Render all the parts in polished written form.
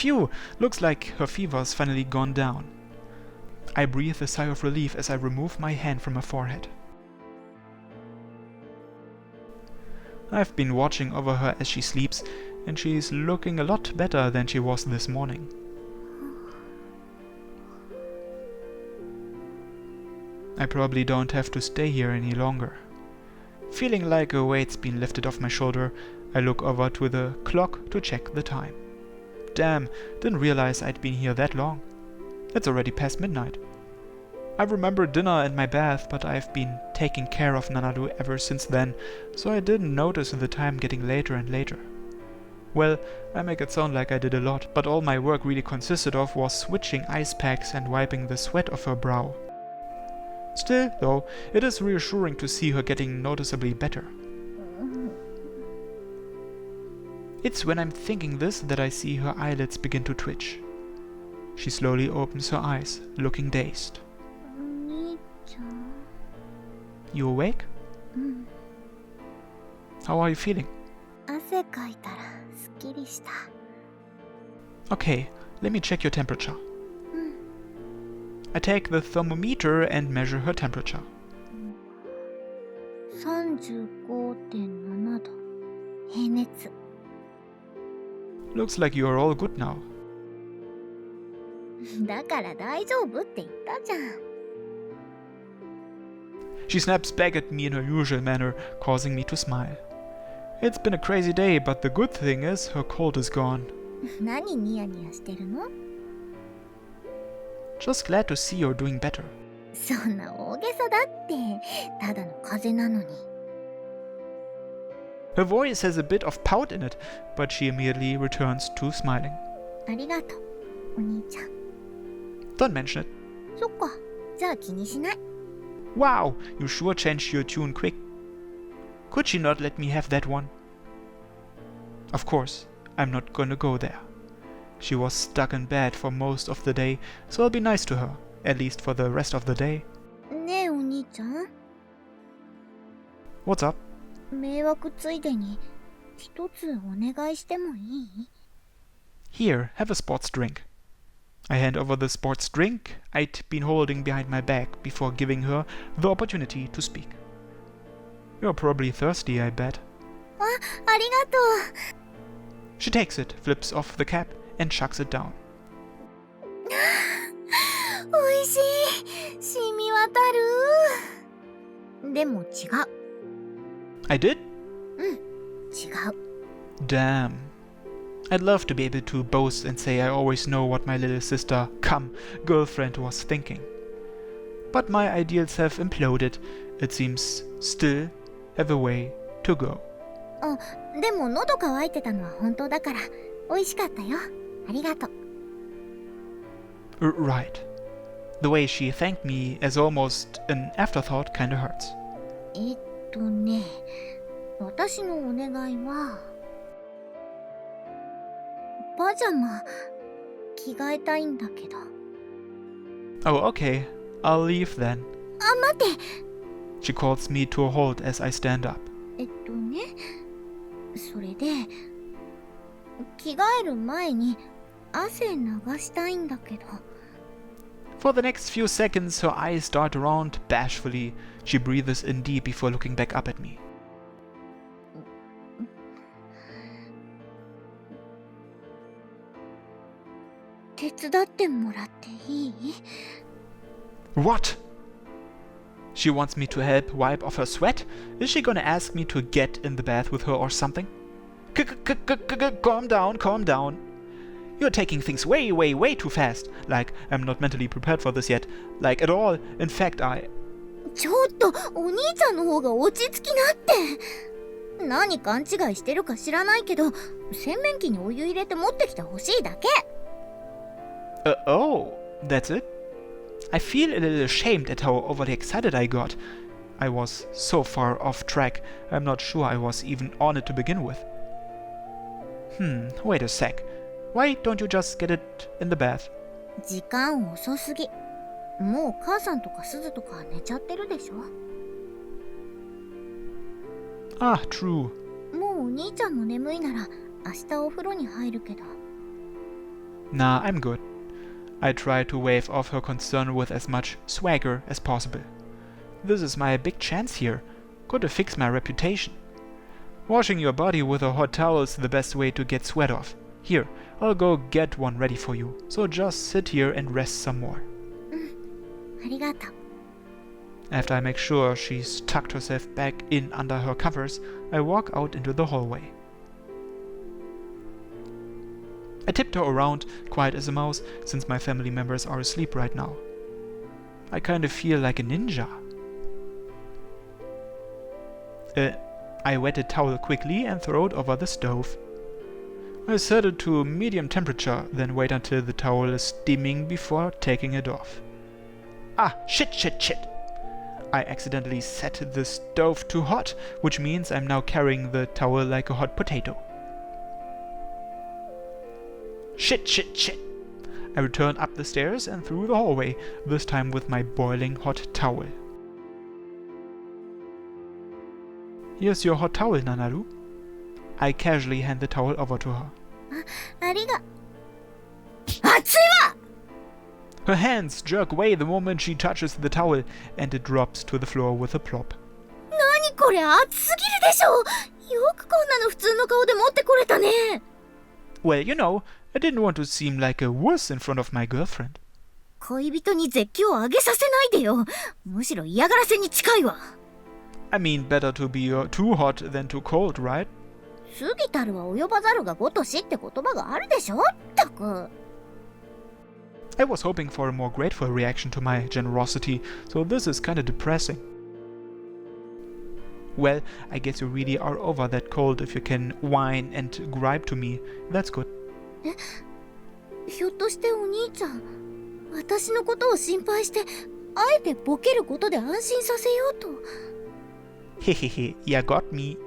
Phew, looks like her fever's finally gone down. I breathe a sigh of relief as I remove my hand from her forehead. I've been watching over her as she sleeps, and she's looking a lot better than she was this morning. I probably don't have to stay here any longer. Feeling like a weight's been lifted off my shoulder, I look over to the clock to check the time. Damn, didn't realize I'd been here that long. It's already past midnight. I remember dinner and my bath, but I've been taking care of Nanaru ever since then, so I didn't notice the time getting later and later. Well, I make it sound like I did a lot, but all my work really consisted of was switching ice packs and wiping the sweat off her brow. Still, though, it is reassuring to see her getting noticeably better. It's when I'm thinking this that I see her eyelids begin to twitch. She slowly opens her eyes, looking dazed. You awake? How are you feeling? Okay, let me check your temperature. I take the thermometer and measure her temperature. 35.7 度。平熱。 Looks like you are all good now. だから大丈夫って言ったじゃん。 She snaps back at me in her usual manner, causing me to smile. It's been a crazy day, but the good thing is her cold is gone. 何ニヤニヤしてるの？ Just glad to see you're doing better. そんな大げさだって。ただの風邪なのに。 Her voice has a bit of pout in it, but she immediately returns to smiling. ありがとう、お兄ちゃん。 Don't mention it. そっか、じゃあ気にしない。 Wow, you sure changed your tune quick. Could she not let me have that one? Of course, I'm not gonna go there. She was stuck in bed for most of the day, so I'll be nice to her, at least for the rest of the day. ねえお兄ちゃん。 What's up? 迷惑ついでに一つお願いしてもいい？ Here, have a sports drink. I hand over the sports drink I'd been holding behind my back before giving her the opportunity to speak. You're probably thirsty, I bet. ありがとう。 She takes it, flips off the cap, and chucks it down. おいしい。染み渡る。でも違う。 I did? 違う。 Damn. I'd love to be able to boast and say I always know what my little sister, girlfriend was thinking. But my ideals have imploded. It seems still have a way to go. あ、でも喉乾いてたのは本当だから美味しかったよ。ありがとう。 Right. The way she thanked me as almost an afterthought kinda hurts. ね、私のお願いはパジャマ着替えたいんだけど。 Oh, okay. I'll leave then. あ、待って。 She calls me to a halt as I stand up. ね、それで着替える前に汗流したいんだけど。 For the next few seconds, her eyes dart around bashfully. She breathes in deep before looking back up at me. 手伝ってもらっていい？ What? She wants me to help wipe off her sweat? Is she gonna ask me to get in the bath with her or something? Calm down, calm down. You're taking things way, way, way too fast. Like, I'm not mentally prepared for this yet. Like, at all. In fact, I... ちょっと、お兄ちゃんの方が落ち着きなって。何勘違いしてるか知らないけど、洗面器にお湯入れて持ってきてほしいだけ。Oh, that's it? I feel a little ashamed at how overly excited I got. I was so far off track, I'm not sure I was even on it to begin with. Wait a sec. Why don't you just get it in the bath? 時間遅すぎ。もう母さんとかすずとか寝ちゃってるでしょ。 Ah, true. もうお兄ちゃんも眠いなら明日お風呂に入るけど。Nah, I'm good. I try to wave off her concern with as much swagger as possible. This is my big chance here. Gotta fix my reputation. Washing your body with a hot towel is the best way to get sweat off. Here, I'll go get one ready for you, so just sit here and rest some more. ありがとう。 After I make sure she's tucked herself back in under her covers, I walk out into the hallway. I tiptoe around, quiet as a mouse, since my family members are asleep right now. I kind of feel like a ninja. I wet a towel quickly and throw it over the stove. I set it to medium temperature, then wait until the towel is steaming before taking it off. Ah, shit! I accidentally set the stove too hot, which means I'm now carrying the towel like a hot potato. Shit! I return up the stairs and through the hallway, this time with my boiling hot towel. Here's your hot towel, Nanaru. I casually hand the towel over to her. ありが。熱いわ！ Her hands jerk away the moment she touches the towel, and it drops to the floor with a plop. 何これ熱すぎるでしょ。よくこんなの普通の顔で持ってこれたね。 Well, you know, I didn't want to seem like a wuss in front of my girlfriend. 恋人に絶叫を上げさせないでよ。むしろ嫌がらせに近いわ。 I mean, better to be too hot than too cold, right? 過ぎたるは及ばざるがごとしって言葉があるでしょったく。 I was hoping for a more grateful reaction to my generosity, so this is kinda depressing. Well, I guess you really are over that cold if you can whine and gripe to me. That's good. ひょっとしてお兄ちゃん、私のことを心配して、あえてボケることで安心させようと。 Hehehe, ya got me.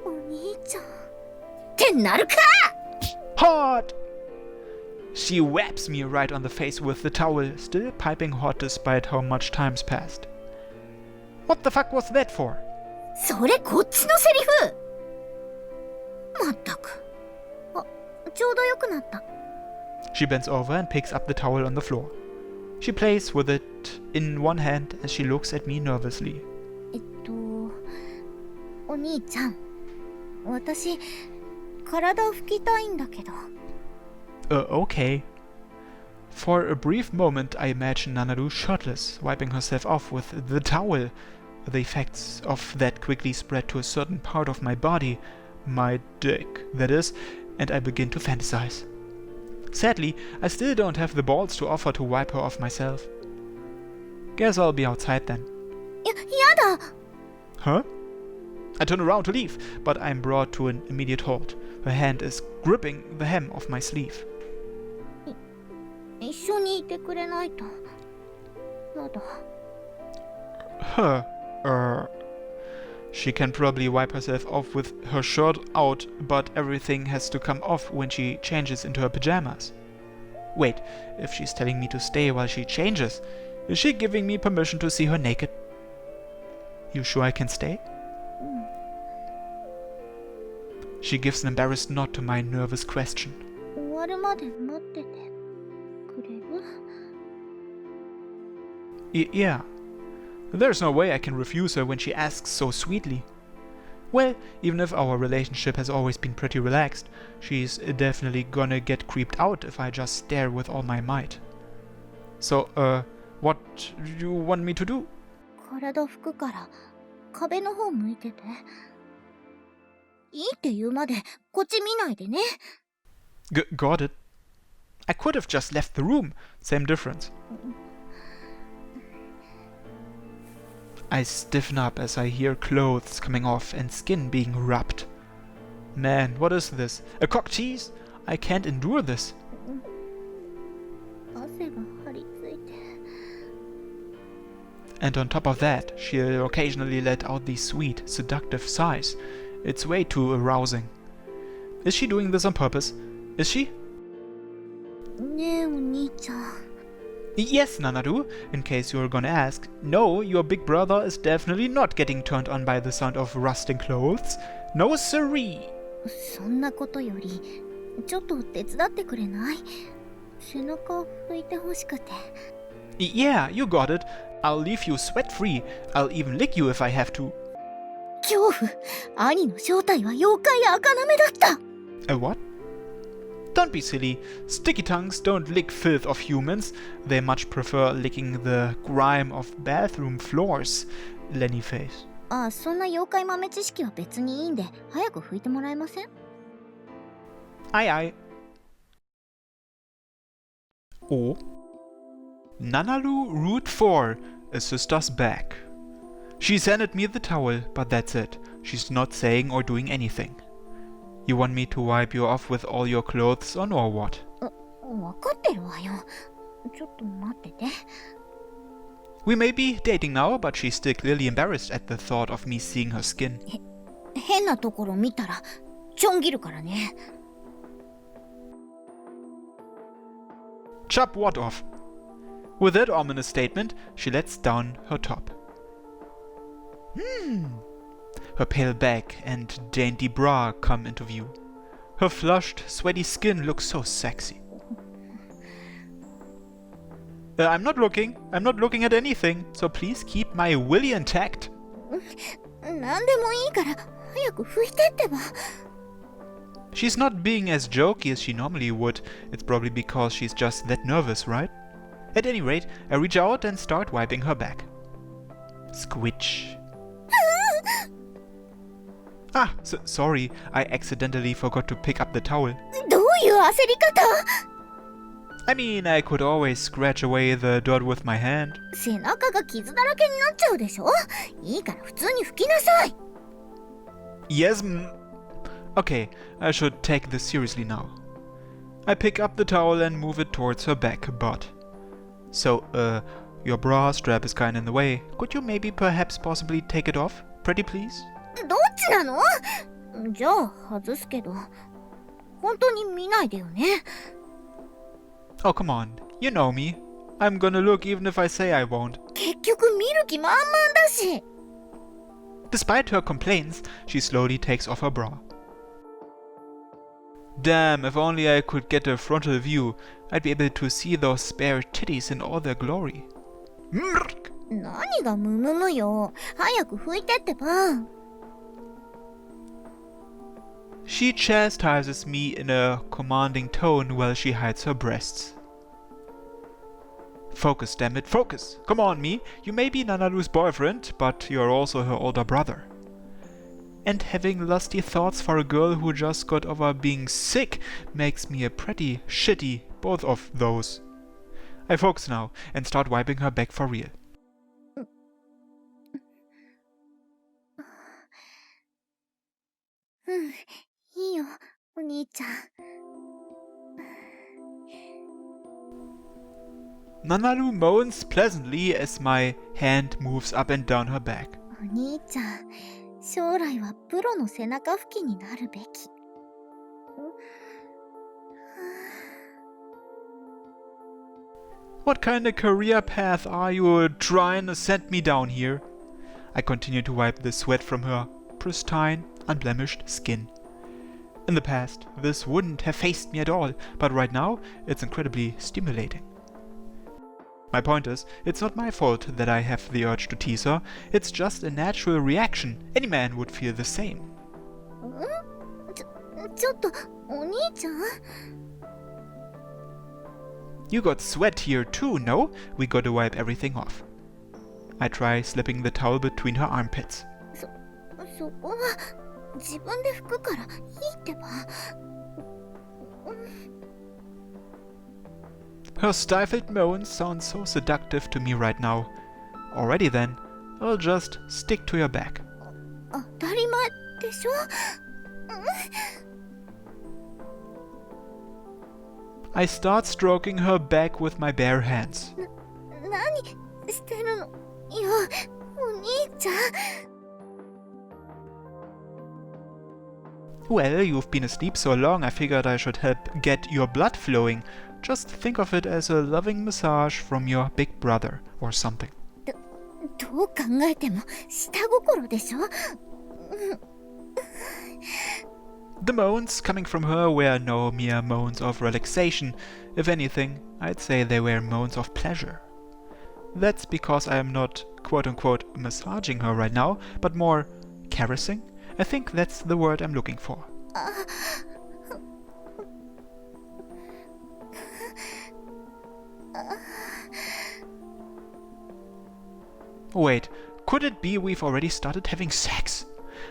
お兄ちゃん。ってなるか！ Hot! She whaps me right on the face with the towel, still piping hot despite how much time's passed. What the fuck was that for? それこっちのセリフ。まったく。あ、ちょうどよくなった。 She bends over and picks up the towel on the floor. She plays with it in one hand as she looks at me nervously. お兄ちゃん、私、体を拭きたいんだけど。Okay. For a brief moment, I imagine Nanaru shirtless, wiping herself off with the towel. The effects of that quickly spread to a certain part of my body, my dick, that is, and I begin to fantasize. Sadly, I still don't have the balls to offer to wipe her off myself. Guess I'll be outside then. やだ！ Huh? I turn around to leave, but I'm brought to an immediate halt. Her hand is gripping the hem of my sleeve. 一緒にいてくれないと。やだ。 She can probably wipe herself off with her shirt out, but everything has to come off when she changes into her pajamas. Wait, if she's telling me to stay while she changes, is she giving me permission to see her naked? You sure I can stay? She gives an embarrassed nod to my nervous question. 終わるまで待っててくれる？ Yeah. There's no way I can refuse her when she asks so sweetly. Well, even if our relationship has always been pretty relaxed, she's definitely gonna get creeped out if I just stare with all my might. So, what do you want me to do? 体拭くから壁の方向いてて。いいって言うまでこっち見ないでね。Got it. I could have just left the room. Same difference. I stiffen up as I hear clothes coming off and skin being rubbed. Man, what is this? A cock tease? I can't endure this. 汗が張り付いて。 And on top of that, she'll occasionally let out these sweet, seductive sighs. It's way too arousing. Is she doing this on purpose? Is she? ねえお兄ちゃん。 Yes, Nanaru, in case you're gonna ask. No, your big brother is definitely not getting turned on by the sound of rusting clothes. No siree. そんなことよりちょっと手伝ってくれない？背中拭いてほしくて。Yeah, you got it. I'll leave you sweat-free. I'll even lick you if I have to. 恐怖。兄の正体は妖怪赤なめだった。A what? Don't be silly. Sticky tongues don't lick filth of humans. They much prefer licking the grime of bathroom floors. Lenny face. あ、そんな妖怪豆知識は別にいいんで、早く拭いてもらえませんAye aye. Oh. Nanaru Route 4, a sister's back. She's handed me the towel, but that's it. She's not saying or doing anything. You want me to wipe you off with all your clothes on or what? わかってるわよ。ちょっと待ってて。We may be dating now, but she's still clearly embarrassed at the thought of me seeing her skin. 変なところ見たらちょん切るからね。Chop what off? With that ominous statement, she lets down her top. Her pale back and dainty bra come into view. Her flushed, sweaty skin looks so sexy. I'm not looking at anything, so please keep my willy intact. なんでもいいから早く拭いてってば。She's not being as jokey as she normally would. It's probably because she's just that nervous, right? At any rate, I reach out and start wiping her back. Squitch. Sorry, I accidentally forgot to pick up the towel. どういう焦り方？ I mean, I could always scratch away the dirt with my hand. 背中が傷だらけになっちゃうでしょ？いいから普通に拭きなさい。Yes, Okay, I should take this seriously now. I pick up the towel and move it towards her back butt. So, your bra strap is kinda in the way. Could you maybe perhaps possibly take it off? Pretty please? どっちなの？じゃあ外すけど、本当に見ないでよね。Oh, come on. You know me. I'm gonna look even if I say I won't. 結局見る気満々だし。Despite her complaints, she slowly takes off her bra. Damn, if only I could get a frontal view, I'd be able to see those spare titties in all their glory. 何がムムムよ。早く拭いてってば。She chastises me in a commanding tone while she hides her breasts. Focus, damn it, focus! Come on, me. You may be Nanaru's boyfriend, but you're also her older brother. And having lusty thoughts for a girl who just got over being sick makes me a pretty shitty both of those. I focus now and start wiping her back for real. いいよ、お兄ちゃん。Nanaru moans pleasantly as my hand moves up and down her back. お兄ちゃん、将来はプロの背中拭きになるべき。What kind of career path are you trying to send me down here? I continue to wipe the sweat from her pristine, unblemished skin. In the past, this wouldn't have fazed me at all, but right now, it's incredibly stimulating. My point is, it's not my fault that I have the urge to tease her, it's just a natural reaction. Any man would feel the same. ちょっと、お兄ちゃん？ You got sweat here too, no? We gotta wipe everything off. I try slipping the towel between her armpits. そこは自分で拭くからいいってば。Her stifled moans sound so seductive to me right now. Alrighty then, I'll just stick to your back. 当たり前でしょ？ I start stroking her back with my bare hands. 何してるのよ、お兄ちゃん。 Well, you've been asleep so long, I figured I should help get your blood flowing. Just think of it as a loving massage from your big brother or something. どう考えても下心でしょ？ The moans coming from her were no mere moans of relaxation. If anything, I'd say they were moans of pleasure. That's because I am not quote-unquote massaging her right now, but more caressing. I think that's the word I'm looking for. Wait, could it be we've already started having sex?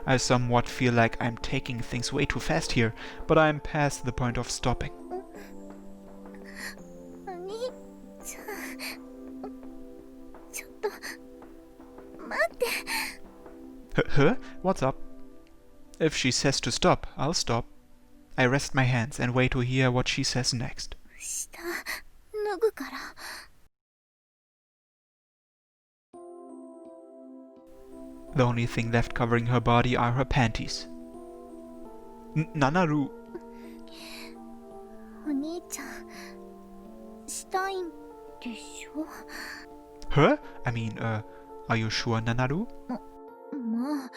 I somewhat feel like I'm taking things way too fast here, but I'm past the point of stopping. お兄ちゃん、ちょっと待って。 Huh? What's up? If she says to stop, I'll stop. I rest my hands and wait to hear what she says next. 下脱ぐから。The only thing left covering her body are her panties. Nanaru. お兄ちゃん、したいんでしょ？ Huh? I mean, are you sure, Nanaru? まあ、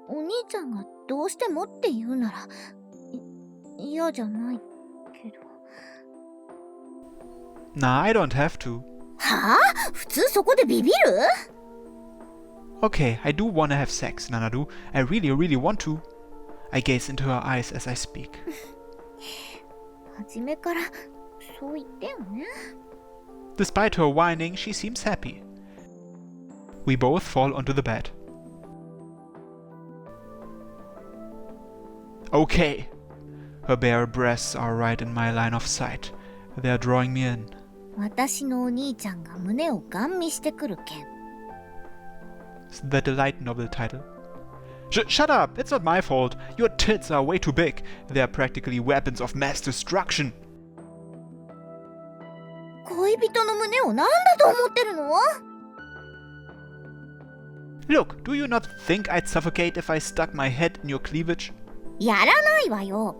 お兄ちゃんがどうしてもって言うなら、嫌じゃないけど。Nah, I don't have to. はあ？普通そこでビビる？ Okay, I do wanna have sex, Nanaru. I really, really want to. I gaze into her eyes as I speak. 初めからそう言ってよね。 Despite her whining, she seems happy. We both fall onto the bed. Okay. Her bare breasts are right in my line of sight. They're drawing me in. 私のお兄ちゃんが胸をガン見してくる件。 Is that a light novel title? Shut up! It's not my fault. Your tits are way too big. They're practically weapons of mass destruction. 恋人の胸を何だと思ってるの？ Look, do you not think I'd suffocate if I stuck my head in your cleavage? やらないわよ。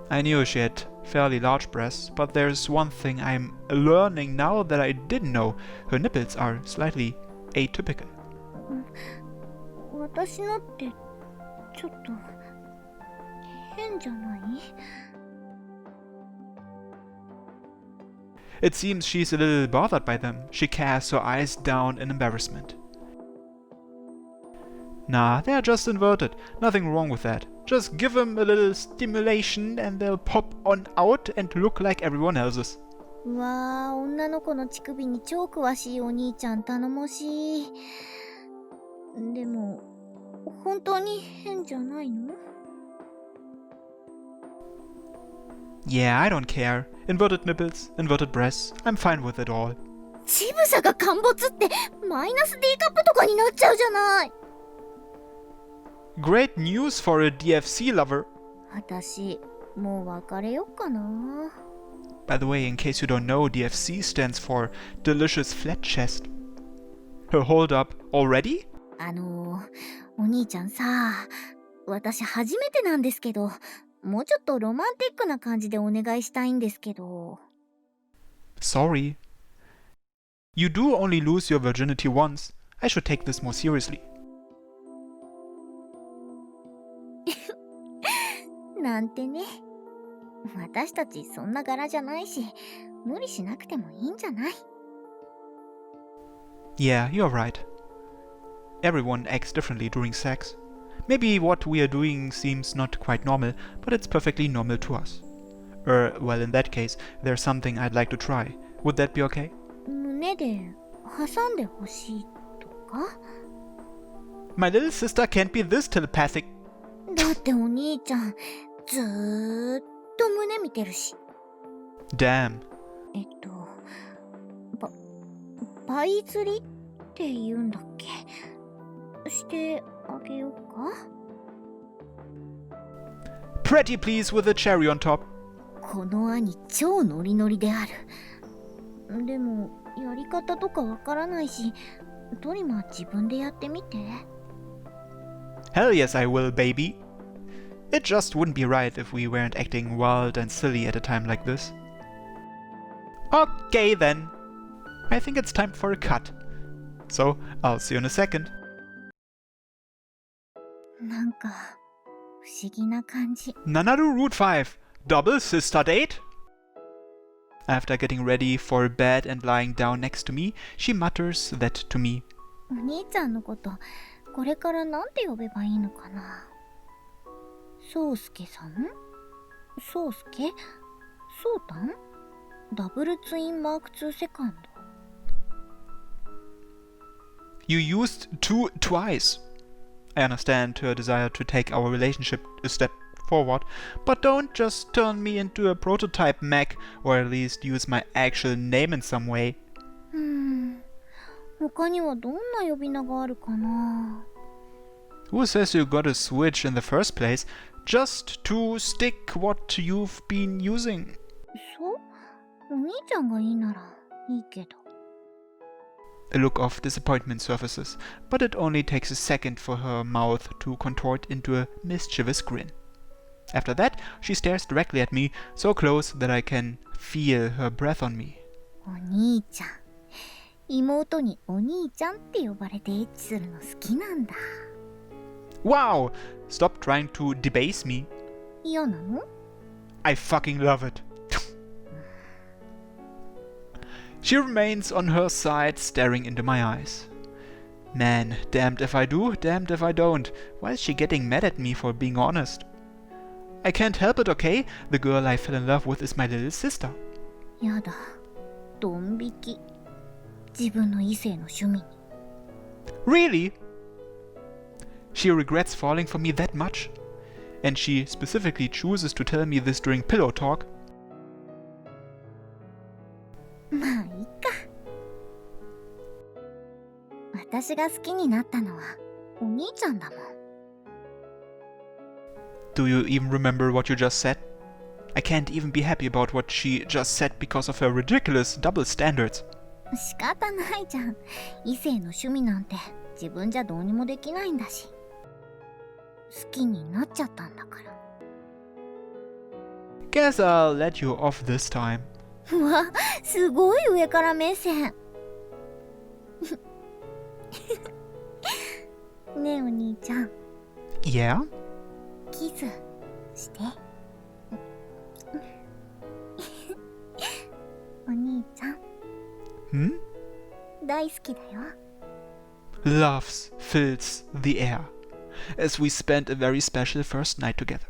I knew she had fairly large breasts, but there's one thing I'm learning now that I didn't know. Her nipples are slightly atypical. 私のってちょっと変じゃない？ It seems she's a little bothered by them. She casts her eyes down in embarrassment. Nah, they're just inverted. Nothing wrong with that. Just give them a little stimulation and they'll pop on out and look like everyone else's. うわー、女の子の乳首に超詳しいお兄ちゃん頼もしい。でも、本当に変じゃないの？ Yeah, I don't care. Inverted nipples, inverted breasts, I'm fine with it all. 乳房が陥没ってマイナス D カップとかになっちゃうじゃない。 Great news for a DFC lover. 私、もう別れよっかな。 By the way, in case you don't know, DFC stands for Delicious Flat Chest. Hold up, already? お兄ちゃんさ、私初めてなんですけど、もうちょっとロマンティックな感じでお願いしたいんですけど。 Sorry. You do only lose your virginity once. I should take this more seriously. なんてね。私たちそんな柄じゃないし、無理しなくてもいいんじゃない？ Yeah, you're right. Everyone acts differently during sex. Maybe what we are doing seems not quite normal, but it's perfectly normal to us. Well, in that case, there's something I'd like to try. Would that be okay? 胸で挟んでほしいとか？ My little sister can't be this telepathic. だってお兄ちゃん、ずーっと胸見てるし。 Damn. パイ釣りって言うんだっけ？してあげようか？ Pretty please with a cherry on top. この兄超ノリノリである。でもやり方とかわからないし、トリマー自分でやってみて。 Hell yes, I will, baby. It just wouldn't be right if we weren't acting wild and silly at a time like this. Okay then. I think it's time for a cut. So, I'll see you in a second. なんか思議な感じ。 Nanaru Route 5, double sister date? After getting ready for bed and lying down next to me, she mutters that to me. お兄ちゃんのことこれからなんて呼べばいいのかな。そうすけさん、そうすけ、そうたん、ダブルツインマーク2セカンド。 You used to twice. I understand her desire to take our relationship a step forward, but don't just turn me into a prototype mech, or at least use my actual name in some way. 他にはどんな呼び名があるかな。 Who says you gotta switch in the first place? Just to stick what you've been using. そう？お兄ちゃんがいいならいいけど。 A look of disappointment surfaces, but it only takes a second for her mouth to contort into a mischievous grin. After that, she stares directly at me, so close that I can feel her breath on me. お兄ちゃん。妹にお兄ちゃんって呼ばれてエッチするの好きなんだ。 Wow! Stop trying to debase me. 嫌なの？ I fucking love it. She remains on her side, staring into my eyes. Man, damned if I do, damned if I don't. Why is she getting mad at me for being honest? I can't help it, okay? The girl I fell in love with is my little sister. やだ。ドン引き。自分の異性の趣味に。 Really? She regrets falling for me that much? And she specifically chooses to tell me this during pillow talk? まあいいか。私が好きになったのはお兄ちゃんだもん。 Do you even remember what you just said? I can't even be happy about what she just said because of her ridiculous double standards. 仕方ないじゃん。異性の趣味なんて自分じゃどうにもできないんだし。好きになっちゃったんだから。 Guess I'll let you off this time. うわ、すごい上から目線。ねえお兄ちゃん、 Yeah? キスして。お兄ちゃん、 Hmm? 大好きだよ。 Love fills the air as we spend a very special first night together.